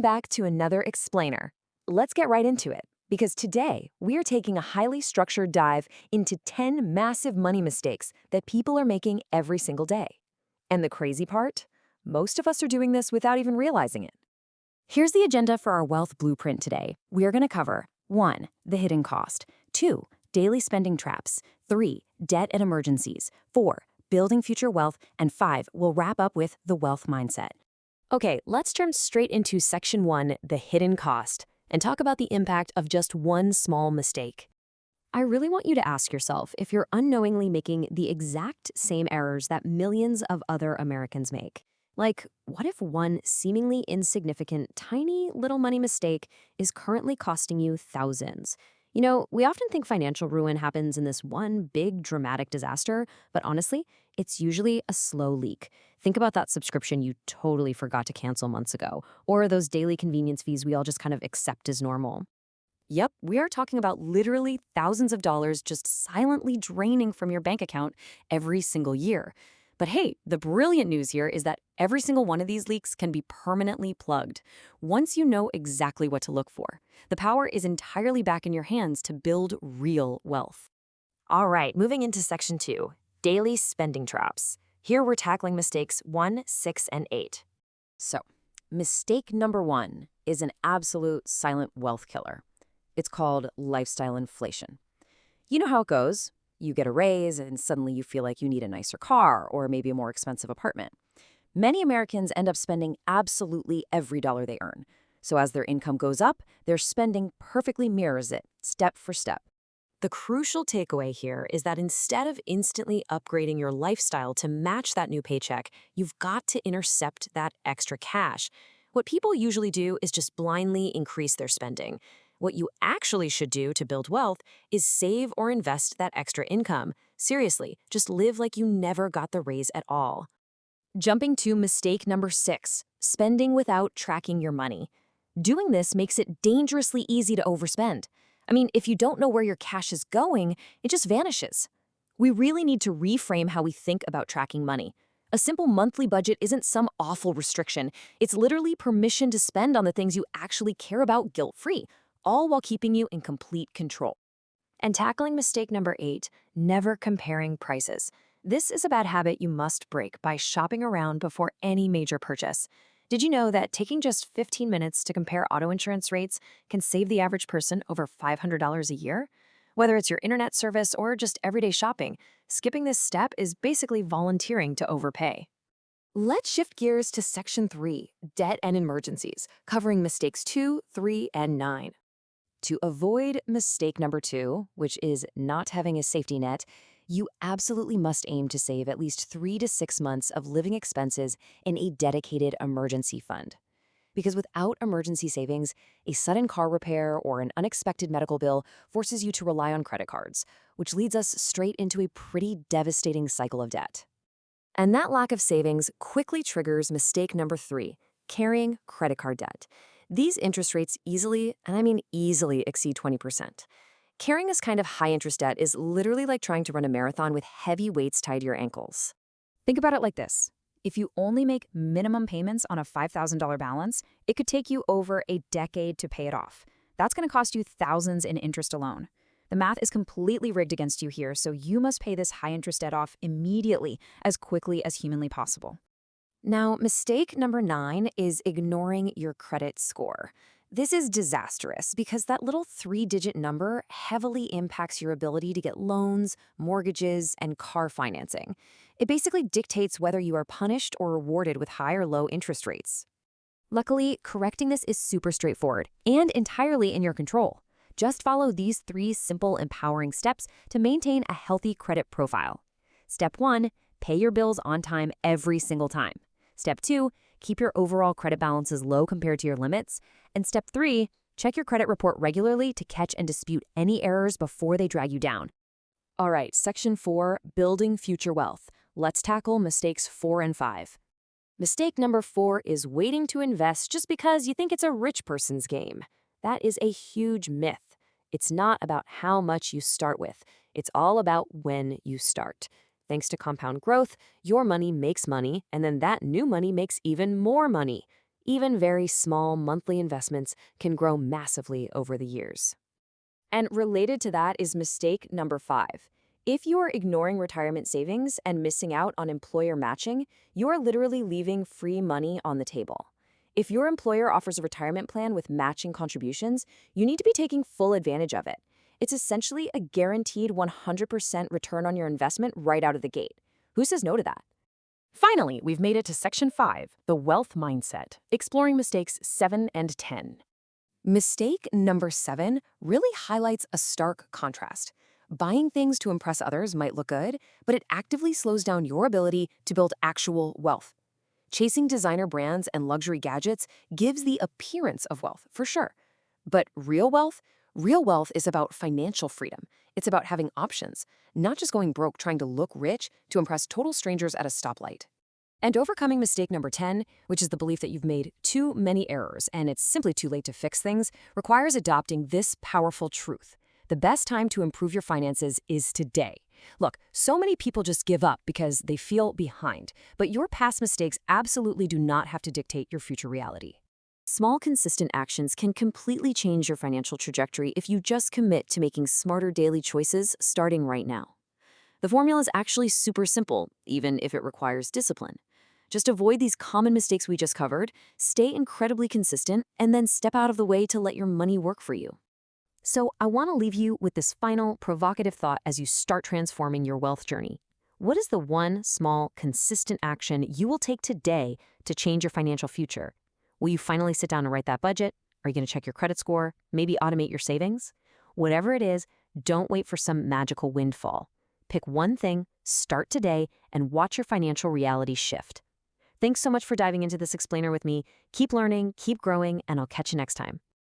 back to another explainer. Let's get right into it, because today we are taking a highly structured dive into 10 massive money mistakes that people are making every single day. And the crazy part? Most of us are doing this without even realizing it. Here's the agenda for our wealth blueprint today. We are going to cover 1. The hidden cost, 2. Daily spending traps, 3. Debt and emergencies, 4. Building future wealth, and 5. We'll wrap up with the wealth mindset. Okay, let's turn straight into section 1, the hidden cost, and talk about the impact of just one small mistake. I really want you to ask yourself if you're unknowingly making the exact same errors that millions of other Americans make. Like, what if one seemingly insignificant, tiny little money mistake is currently costing you thousands? You know, we often think financial ruin happens in this one big dramatic disaster, but honestly, it's usually a slow leak. Think about that subscription you totally forgot to cancel months ago, or those daily convenience fees we all just kind of accept as normal. Yep, we are talking about literally thousands of dollars just silently draining from your bank account every single year. But hey, the brilliant news here is that every single one of these leaks can be permanently plugged once you know exactly what to look for. The power is entirely back in your hands to build real wealth. All right, moving into section 2, daily spending traps. Here we're tackling mistakes 1, 6, and 8. So, mistake number 1 is an absolute silent wealth killer. It's called lifestyle inflation. You know how it goes. You get a raise and suddenly you feel like you need a nicer car or maybe a more expensive apartment. Many Americans end up spending absolutely every dollar they earn. So as their income goes up, their spending perfectly mirrors it, step for step. The crucial takeaway here is that instead of instantly upgrading your lifestyle to match that new paycheck, you've got to intercept that extra cash. What people usually do is just blindly increase their spending. What you actually should do to build wealth is save or invest that extra income. Seriously, just live like you never got the raise at all. Jumping to mistake number 6, spending without tracking your money. Doing this makes it dangerously easy to overspend. I mean, if you don't know where your cash is going, it just vanishes. We really need to reframe how we think about tracking money. A simple monthly budget isn't some awful restriction. It's literally permission to spend on the things you actually care about guilt-free, all while keeping you in complete control. And tackling mistake number 8, never comparing prices. This is a bad habit you must break by shopping around before any major purchase. Did you know that taking just 15 minutes to compare auto insurance rates can save the average person over $500 a year? Whether it's your internet service or just everyday shopping, skipping this step is basically volunteering to overpay. Let's shift gears to section 3, debt and emergencies, covering mistakes 2, 3, and 9. To avoid mistake number 2, which is not having a safety net, you absolutely must aim to save at least 3 to 6 months of living expenses in a dedicated emergency fund. Because without emergency savings, a sudden car repair or an unexpected medical bill forces you to rely on credit cards, which leads us straight into a pretty devastating cycle of debt. And that lack of savings quickly triggers mistake number 3, carrying credit card debt. These interest rates easily, and I mean easily, exceed 20%. Carrying this kind of high-interest debt is literally like trying to run a marathon with heavy weights tied to your ankles. Think about it like this. If you only make minimum payments on a $5,000 balance, it could take you over a decade to pay it off. That's going to cost you thousands in interest alone. The math is completely rigged against you here, so you must pay this high-interest debt off immediately, as quickly as humanly possible. Now, mistake number 9 is ignoring your credit score. This is disastrous because that little 3-digit number heavily impacts your ability to get loans, mortgages, and car financing. It basically dictates whether you are punished or rewarded with high or low interest rates. Luckily, correcting this is super straightforward and entirely in your control. Just follow these 3 simple, empowering steps to maintain a healthy credit profile. Step 1, pay your bills on time every single time. Step 2, keep your overall credit balances low compared to your limits. And step 3, check your credit report regularly to catch and dispute any errors before they drag you down. All right, section 4, building future wealth. Let's tackle mistakes 4 and 5. Mistake number 4 is waiting to invest just because you think it's a rich person's game. That is a huge myth. It's not about how much you start with. It's all about when you start. Thanks to compound growth, your money makes money, and then that new money makes even more money. Even very small monthly investments can grow massively over the years. And related to that is mistake number 5. If you are ignoring retirement savings and missing out on employer matching, you are literally leaving free money on the table. If your employer offers a retirement plan with matching contributions, you need to be taking full advantage of it. It's essentially a guaranteed 100% return on your investment right out of the gate. Who says no to that? Finally, we've made it to Section 5, the wealth mindset, exploring mistakes 7 and 10. Mistake number 7 really highlights a stark contrast. Buying things to impress others might look good, but it actively slows down your ability to build actual wealth. Chasing designer brands and luxury gadgets gives the appearance of wealth, for sure. But real wealth? Real wealth is about financial freedom. It's about having options, not just going broke trying to look rich to impress total strangers at a stoplight. And overcoming mistake number 10, which is the belief that you've made too many errors and it's simply too late to fix things, requires adopting this powerful truth. The best time to improve your finances is today. Look, so many people just give up because they feel behind, but your past mistakes absolutely do not have to dictate your future reality. Small, consistent actions can completely change your financial trajectory if you just commit to making smarter daily choices starting right now. The formula is actually super simple, even if it requires discipline. Just avoid these common mistakes we just covered, stay incredibly consistent, and then step out of the way to let your money work for you. So I want to leave you with this final provocative thought as you start transforming your wealth journey. What is the one small, consistent action you will take today to change your financial future? Will you finally sit down and write that budget? Are you going to check your credit score? Maybe automate your savings? Whatever it is, don't wait for some magical windfall. Pick one thing, start today, and watch your financial reality shift. Thanks so much for diving into this explainer with me. Keep learning, keep growing, and I'll catch you next time.